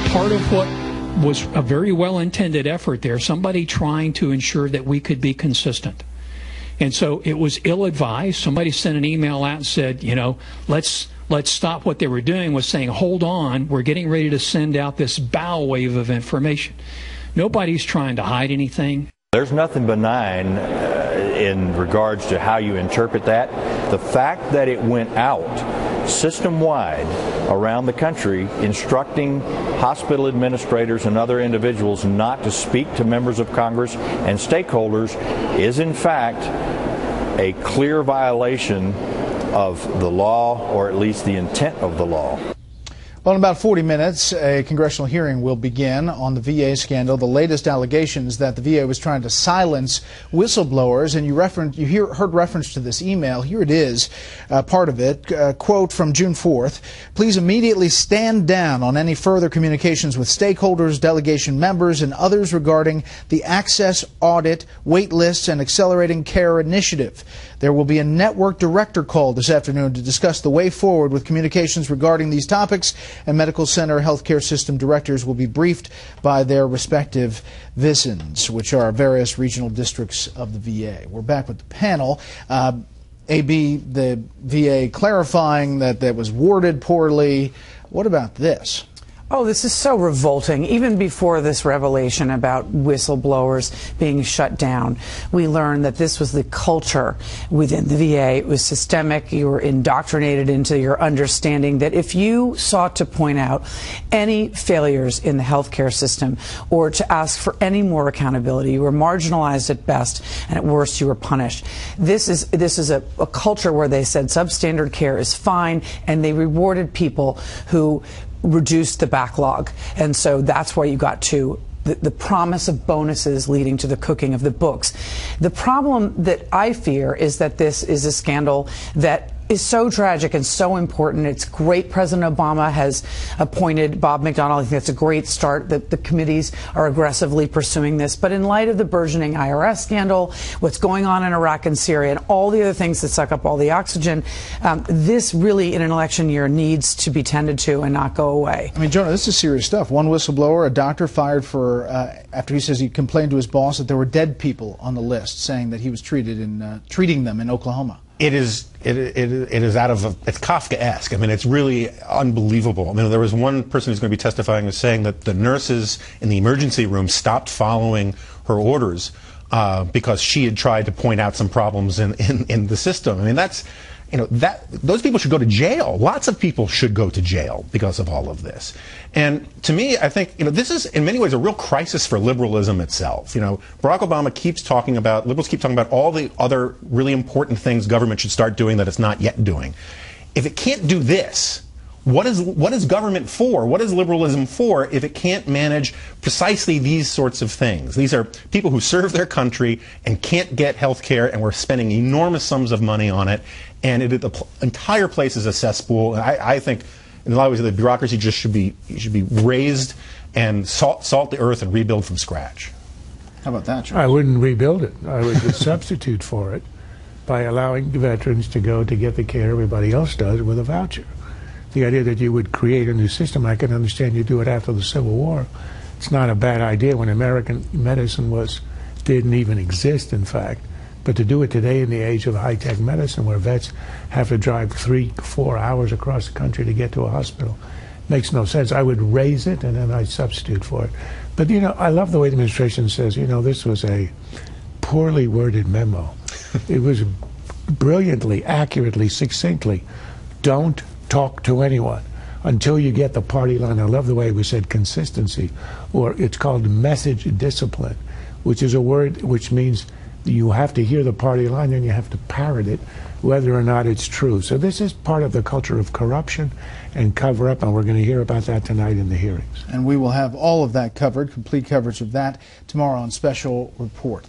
part of what was a very well-intended effort there, somebody trying to ensure that we could be consistent. And so it was ill-advised. Somebody sent an email out and said, you know, let's stop. What they were doing was saying, hold on, we're getting ready to send out this bow wave of information. Nobody's trying to hide anything. There's nothing benign in regards to how you interpret that. The fact that it went out system-wide around the country instructing hospital administrators and other individuals not to speak to members of Congress and stakeholders is in fact a clear violation of the law, or at least the intent of the law. Well, in about 40 minutes, a congressional hearing will begin on the VA scandal. The latest allegations that the VA was trying to silence whistleblowers, and you heard reference to this email. Here it is, part of it. Quote from June 4th, please immediately stand down on any further communications with stakeholders, delegation members, and others regarding the Access Audit, Wait Lists, and Accelerating Care Initiative. There will be a network director call this afternoon to discuss the way forward with communications regarding these topics, and medical center healthcare system directors will be briefed by their respective VISNs, which are various regional districts of the VA. We're back with the panel. AB, the VA clarifying that that was worded poorly. What about this? Oh, this is so revolting. Even before this revelation about whistleblowers being shut down, we learned that this was the culture within the VA. It was systemic. You were indoctrinated into your understanding that if you sought to point out any failures in the healthcare system or to ask for any more accountability, you were marginalized at best, and at worst, you were punished. This is a culture where they said substandard care is fine, and they rewarded people who reduced the backlog. And so that's why you got to the promise of bonuses leading to the cooking of the books. The problem that I fear is that this is a scandal that is so tragic and so important. It's great President Obama has appointed Bob McDonnell. I think that's a great start, that the committees are aggressively pursuing this. But in light of the burgeoning IRS scandal, what's going on in Iraq and Syria, and all the other things that suck up all the oxygen, this really, in an election year, needs to be tended to and not go away. I mean, Jonah, this is serious stuff. One whistleblower, a doctor, fired for after he says he complained to his boss that there were dead people on the list, saying that he was treating them in Oklahoma. It is out of it's Kafkaesque. I mean, it's really unbelievable. I mean, there was one person who's going to be testifying who's saying that the nurses in the emergency room stopped following her orders because she had tried to point out some problems in the system. I mean, that's, you know, those people should go to jail. Lots of people should go to jail because of all of this. And to me, I think, you know, this is in many ways a real crisis for liberalism itself. You know, Barack Obama liberals keep talking about all the other really important things government should start doing that it's not yet doing. If it can't do this, what is government for? What is liberalism for if it can't manage precisely these sorts of things? These are people who serve their country and can't get health care, and we're spending enormous sums of money on it, and the entire place is a cesspool. And I think in a lot of ways the bureaucracy just should be raised and salt the earth and rebuild from scratch. How about that, Charles? I wouldn't rebuild it. I would just substitute for it by allowing veterans to go to get the care everybody else does with a voucher. The idea that you would create a new system, I can understand you do it after the Civil War. It's not a bad idea when American medicine didn't even exist, in fact. But to do it today in the age of high-tech medicine, where vets have to drive 3-4 hours across the country to get to a hospital, makes no sense. I would raise it and then I'd substitute for it. But, you know, I love the way the administration says, you know, this was a poorly worded memo. It was brilliantly, accurately, succinctly, don't talk to anyone until you get the party line. I love the way we said consistency, or it's called message discipline, which is a word which means you have to hear the party line and you have to parrot it whether or not it's true. So this is part of the culture of corruption and cover up, and we're going to hear about that tonight in the hearings. And we will have all of that covered, complete coverage of that, tomorrow on Special Report.